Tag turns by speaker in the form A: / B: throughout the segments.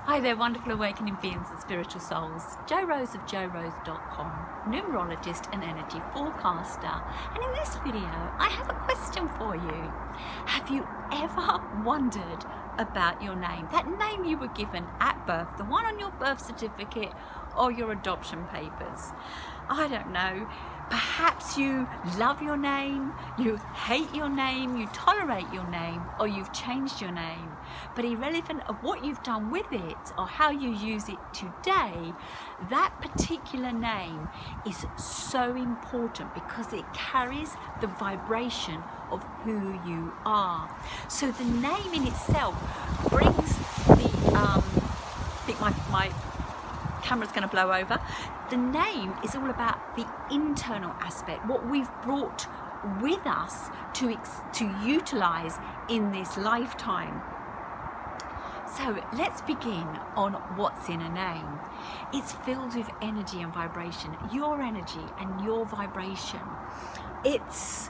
A: Hi there, wonderful awakening beings and spiritual souls. Jo Rose of JoRose.com, numerologist and energy forecaster. And in this video, I have a question for you. Have you ever wondered about your name? That name you were given at birth, the one on your birth certificate or your adoption papers. I don't know. Perhaps you love your name, you hate your name, you tolerate your name, or you've changed your name. But irrelevant of what you've done with it or how you use it today, that particular name is so important because it carries the vibration of who you are. So the name in itself brings the, I think my camera's going to blow over. The name is all about the internal aspect, what we've brought with us to utilize in this lifetime. So let's begin on what's in a name. It's filled with energy and vibration, your energy and your vibration. It's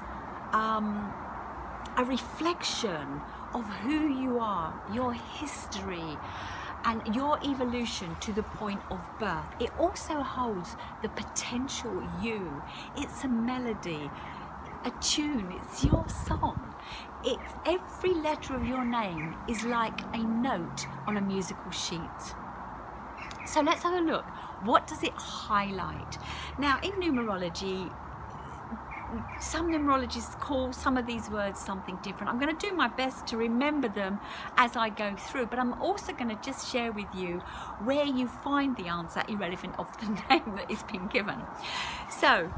A: a reflection of who you are, your history, and your evolution to the point of birth. It also holds the potential you. It's a melody, a tune, it's your song. Every letter of your name is like a note on a musical sheet. So let's have a look. What does it highlight? Now in numerology, some numerologists call some of these words something different. I'm going to do my best to remember them as I go through, but I'm also going to just share with you where you find the answer irrelevant of the name that is being given. So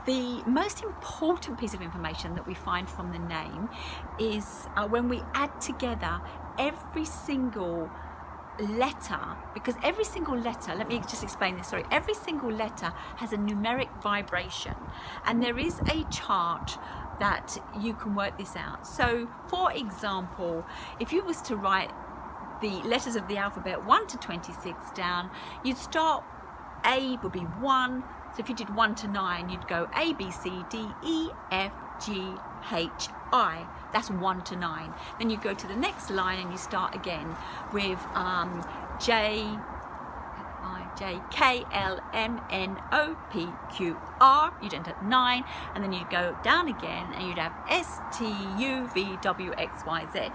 A: the most important piece of information that we find from the name is when we add together every single letter, because every single letter, let me just explain this, sorry, every single letter has a numeric vibration, and there is a chart that you can work this out. So for example, if you was to write the letters of the alphabet 1 to 26 down, you'd start, A would be 1, so if you did 1 to 9, you'd go A, B, C, D, E, F, G, H, I. That's 1 to 9. Then you go to the next line and you start again with J, K, L, M, N, O, P, Q, R. You'd end at 9, and then you'd go down again and you'd have S, T, U, V, W, X, Y, Z.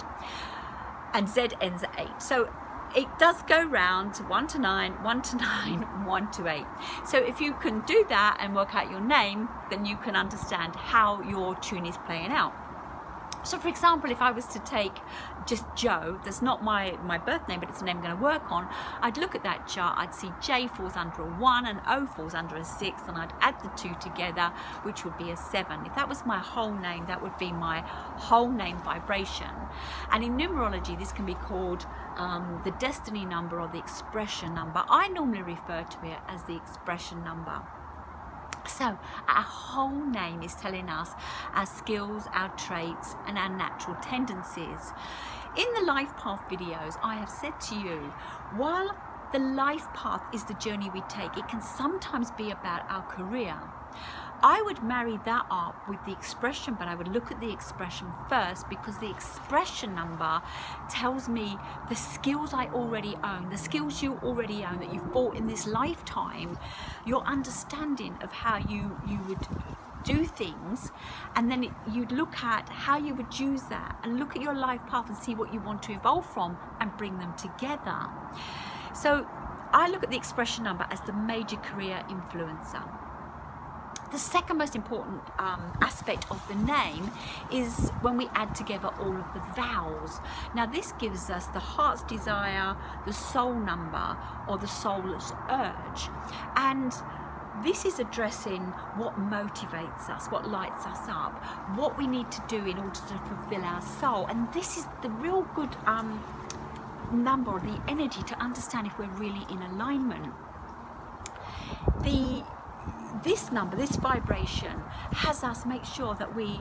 A: And Z ends at 8. So it does go round to 1 to 9, 1 to 9, 1 to 8. So if you can do that and work out your name, then you can understand how your tune is playing out. So for example, if I was to take just Jo, that's not my birth name, but it's the name I'm going to work on, I'd look at that chart, I'd see J falls under a 1 and O falls under a 6, and I'd add the two together, which would be a 7. If that was my whole name, that would be my whole name vibration. And in numerology, this can be called the destiny number or the expression number. I normally refer to it as the expression number. So our whole name is telling us our skills, our traits, and our natural tendencies. In the life path videos, I have said to you, while the life path is the journey we take, it can sometimes be about our career. I would marry that up with the expression, but I would look at the expression first, because the expression number tells me the skills I already own, the skills you already own that you've bought in this lifetime, your understanding of how you would do things, and then you'd look at how you would use that and look at your life path and see what you want to evolve from and bring them together. So I look at the expression number as the major career influencer. The second most important aspect of the name is when we add together all of the vowels. Now this gives us the heart's desire, the soul number, or the soul's urge. And this is addressing what motivates us, what lights us up, what we need to do in order to fulfill our soul. And this is the real good number, or the energy to understand if we're really in alignment. This number, this vibration, has us make sure that we,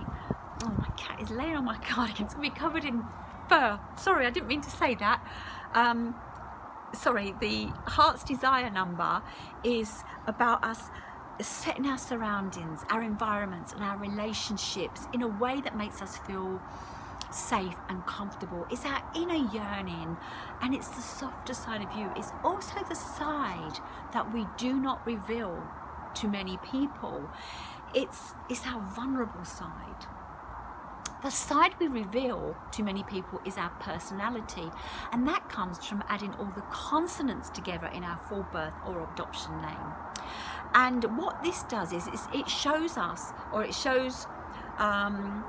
A: oh, my cat is laying on my cardigan, it's going to be covered in fur. Sorry, I didn't mean to say that. Sorry, the heart's desire number is about us setting our surroundings, our environments, and our relationships in a way that makes us feel safe and comfortable. It's our inner yearning, and it's the softer side of you. It's also the side that we do not reveal to many people. It's our vulnerable side. The side we reveal to many people is our personality, and that comes from adding all the consonants together in our full birth or adoption name. And what this does is it shows us, or it shows an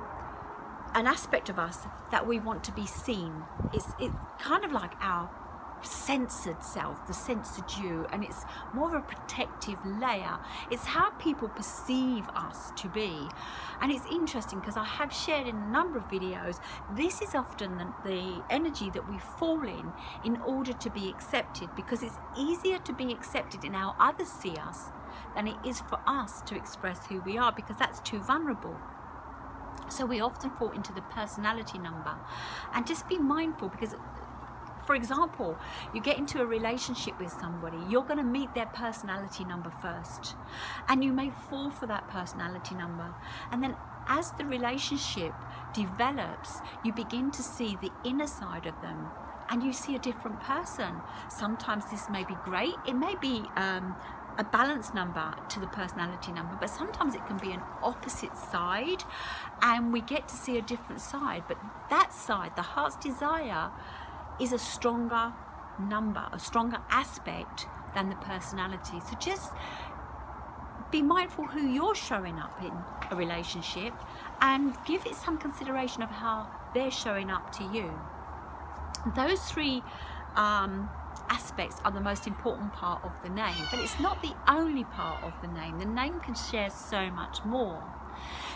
A: aspect of us that we want to be seen. It's kind of like our censored self, the censored you, and it's more of a protective layer. It's how people perceive us to be. And it's interesting because I have shared in a number of videos, this is often the energy that we fall in order to be accepted, because it's easier to be accepted in how others see us than it is for us to express who we are, because that's too vulnerable. So we often fall into the personality number. And just be mindful, because for example, you get into a relationship with somebody, you're going to meet their personality number first, and you may fall for that personality number, and then as the relationship develops, you begin to see the inner side of them, and you see a different person. Sometimes this may be great, it may be a balanced number to the personality number, but sometimes it can be an opposite side, and we get to see a different side. But that side, the heart's desire, is a stronger number, a stronger aspect than the personality. So just be mindful who you're showing up in a relationship, and give it some consideration of how they're showing up to you. Those three aspects are the most important part of the name, but it's not the only part of the name. The name can share so much more.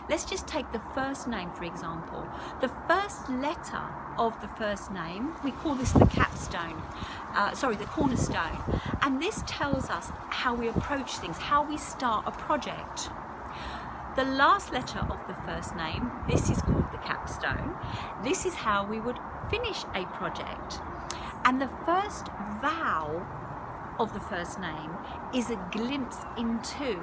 A: Let's just take the first name, for example. The first letter of the first name, we call this the capstone, the cornerstone. And this tells us how we approach things, how we start a project. The last letter of the first name, this is called the capstone. This is how we would finish a project. And the first vowel of the first name is a glimpse into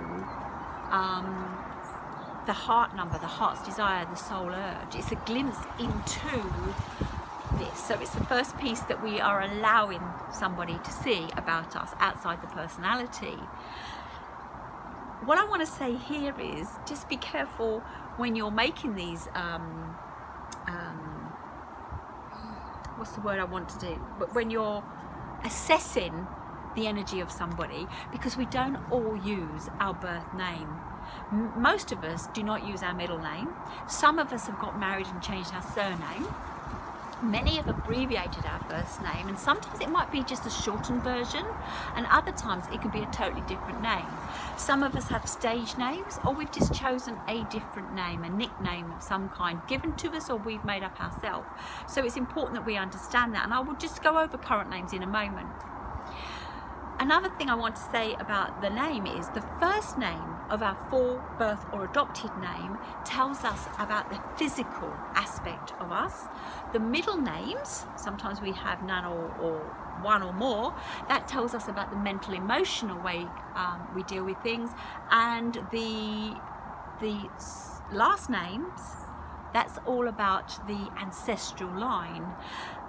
A: the heart number, the heart's desire, the soul urge. It's a glimpse into this. So it's the first piece that we are allowing somebody to see about us outside the personality. What I want to say here is just be careful when you're making these what's the word I want to do, but when you're assessing the energy of somebody, because we don't all use our birth name. Most of us do not use our middle name. Some of us have got married and changed our surname. Many have abbreviated our first name, and sometimes it might be just a shortened version, and other times it can be a totally different name. Some of us have stage names, or we've just chosen a different name, a nickname of some kind given to us, or we've made up ourselves. So it's important that we understand that, and I will just go over current names in a moment. Another thing I want to say about the name is the first name of our full birth or adopted name tells us about the physical aspect of us. The middle names, sometimes we have none or one or more, that tells us about the mental emotional way we deal with things. And the last names, that's all about the ancestral line.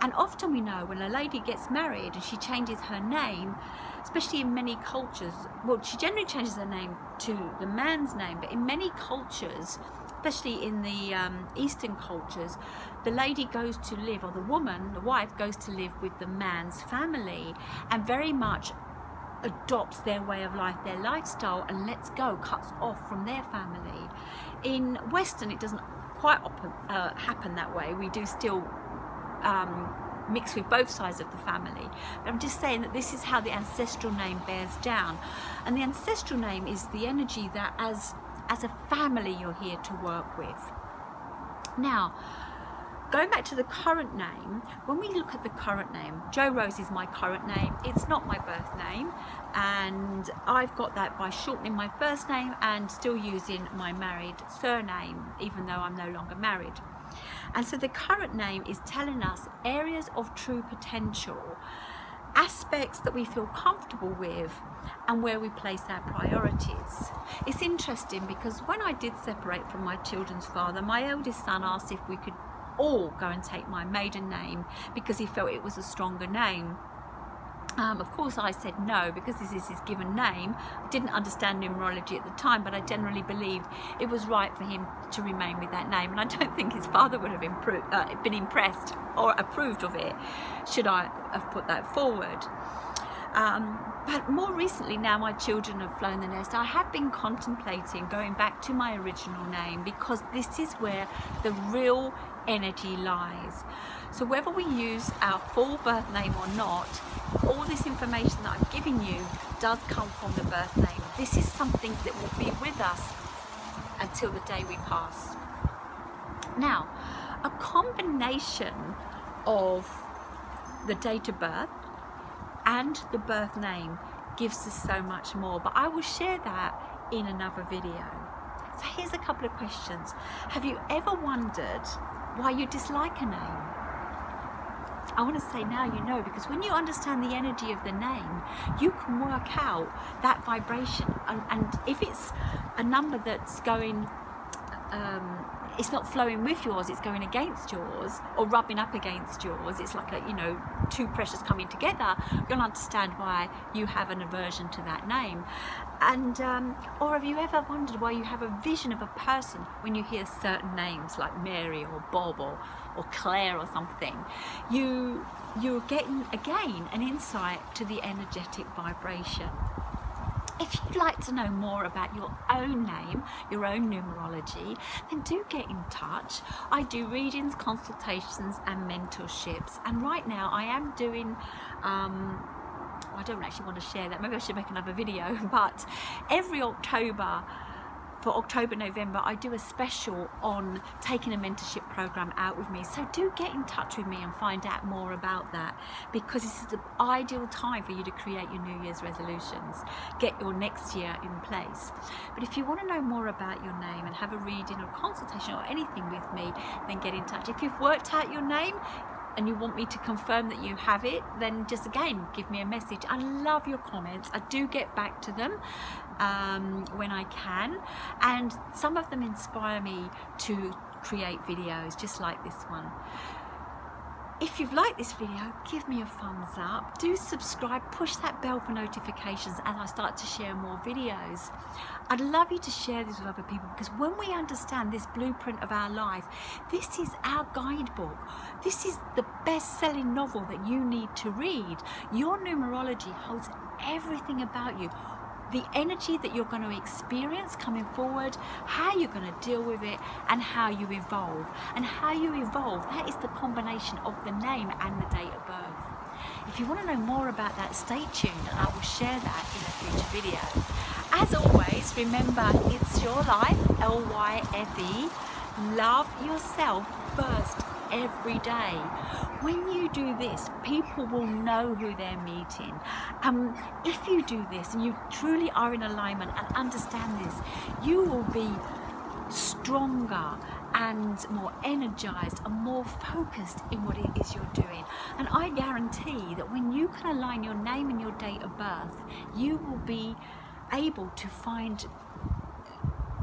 A: And often we know when a lady gets married and she changes her name, especially in many cultures, well, she generally changes her name to the man's name, but in many cultures, especially in the Eastern cultures, the lady goes to live, or the woman, the wife, goes to live with the man's family, and very much adopts their way of life, their lifestyle, and lets go, cuts off from their family. In Western, it doesn't quite happen that way. We do still mix with both sides of the family. But I'm just saying that this is how the ancestral name bears down. And the ancestral name is the energy that as a family you're here to work with. Now, going back to the current name, when we look at the current name, Jo Rose is my current name. It's not my birth name, and I've got that by shortening my first name and still using my married surname, even though I'm no longer married. And so the current name is telling us areas of true potential, aspects that we feel comfortable with, and where we place our priorities. It's interesting because when I did separate from my children's father, my eldest son asked if we could all go and take my maiden name because he felt it was a stronger name. Of course I said no, because this is his given name. I didn't understand numerology at the time, but I generally believed it was right for him to remain with that name, and I don't think his father would have been impressed or approved of it should I have put that forward. But more recently, now my children have flown the nest, I have been contemplating going back to my original name, because this is where the real energy lies. So whether we use our full birth name or not, all this information that I'm giving you does come from the birth name. This is something that will be with us until the day we pass. Now, a combination of the date of birth and the birth name gives us so much more, but I will share that in another video. So here's a couple of questions. Have you ever wondered why you dislike a name? I want to say now you know, because when you understand the energy of the name, you can work out that vibration, and if it's a number that's going it's not flowing with yours, it's going against yours or rubbing up against yours, it's like two pressures coming together, you'll understand why you have an aversion to that name. And or have you ever wondered why you have a vision of a person when you hear certain names like Mary or Bob or Claire or something? You're getting again an insight to the energetic vibration. If you'd like to know more about your own name, your own numerology, then do get in touch. I do readings, consultations and mentorships, and right now I am doing I don't actually want to share that, maybe I should make another video, but every October, for October, November, I do a special on taking a mentorship program out with me. So do get in touch with me and find out more about that, because this is the ideal time for you to create your New Year's resolutions, get your next year in place. But if you want to know more about your name and have a reading or consultation or anything with me, then get in touch. If you've worked out your name and you want me to confirm that you have it, then just again give me a message. I love your comments. I do get back to them when I can, and some of them inspire me to create videos just like this one. If you've liked this video, give me a thumbs up, do subscribe, push that bell for notifications as I start to share more videos. I'd love you to share this with other people, because when we understand this blueprint of our life, this is our guidebook. This is the best-selling novel that you need to read. Your numerology holds everything about you. The energy that you're going to experience coming forward, how you're going to deal with it, and how you evolve. And how you evolve, that is the combination of the name and the date of birth. If you want to know more about that, stay tuned and I will share that in a future video. As always, remember, it's your life, LYFE. Love yourself first every day. When you do this, people will know who they're meeting. If you do this and you truly are in alignment and understand this, you will be stronger and more energized and more focused in what it is you're doing. And I guarantee that when you can align your name and your date of birth, you will be able to find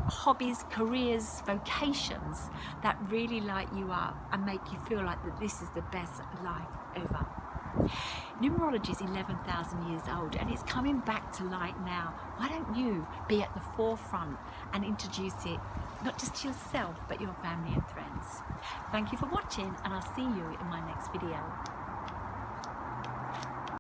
A: hobbies, careers, vocations that really light you up and make you feel like that this is the best life ever. Numerology is 11,000 years old and it's coming back to light now. Why don't you be at the forefront and introduce it, not just to yourself, but your family and friends? Thank you for watching, and I'll see you in my next video.